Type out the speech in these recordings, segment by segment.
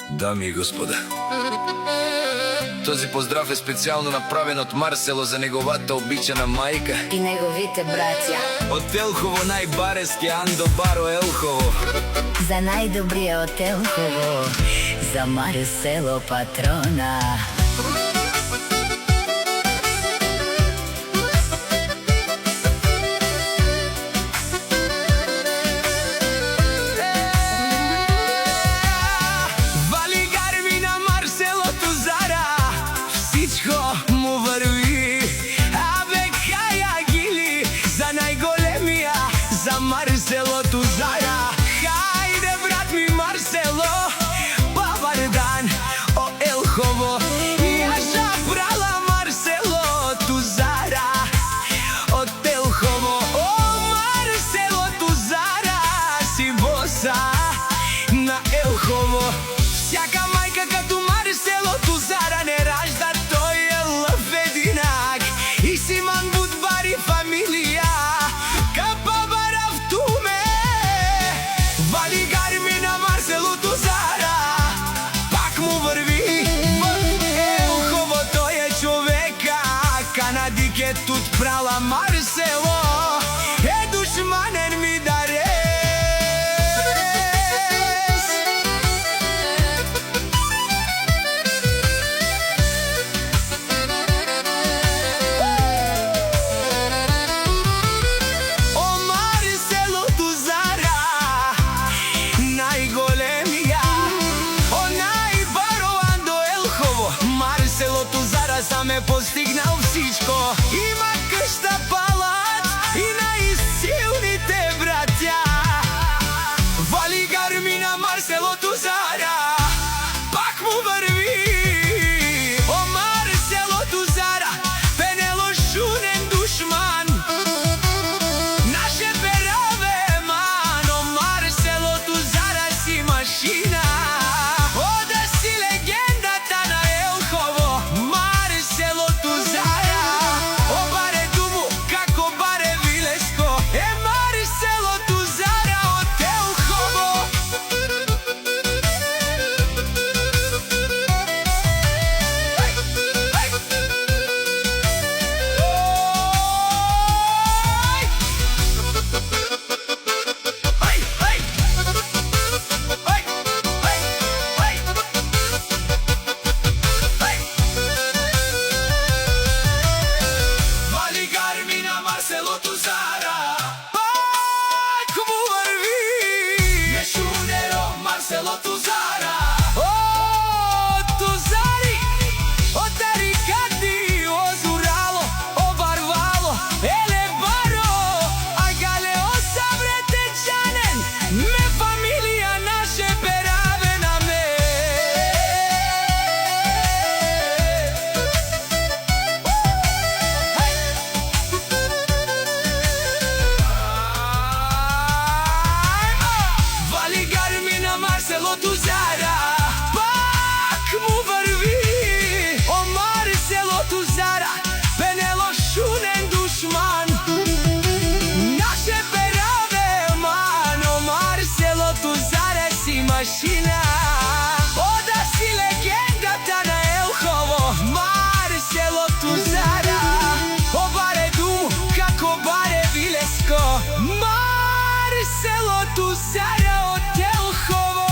Дами и господа, този поздрав е специјално направен од Марсело за неговата обичана мајка и неговите браќа. од Елхово, најбарески Андо Баро Елхово. За најдобриот Елхово, за Марсело патрона. Му върви, абе каја гили за најголемија, за Марселото Зара. Хајде брат ми Марсело, бабар дан о Елхово. Јаша брала Марселото Зара од Елхово. О Марселото Зара, си боса на Елхово. Всяка мајка като Марселото Зара не ражда. Канадике тут прала Марсело, е душманен ми дарес. О Марселото Зара, најголемија, о најбаро Андо Елхово. Марселото Зара сам е постигнал всичко. Има къща, палат и најсилните браќа. Вали гарми на Марселото Зара, пак му върви. О Марселото Зара, пенело шунен душман. Наше пераве ман, о Марселото Зара си машина. О да си легендата на Елхово, Марселото Зара. О баре думу, како баре вилеско, е Марселото Зара од Елхово. Марселото Зара, пак му върви. Мешунеро Марселото Зара. О, Тузари, о Тарикати, о Зурало, о Барвало, еле Баро, а Галео Саврете Чанен, ме фамилија наше пераве на ме. Марселото Зара, пак му върви. О Марселото Зара, пенело шунен душман. Наше пераве ман, о Марселото Зара си машина. О да си легендата на Елхово, Марселото Зара. О баре думу, како баре вилеско, Марселото Зара од Елхово.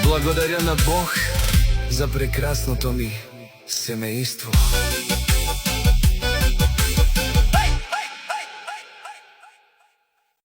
Благодаря на Бог за прекрасното ми семејство.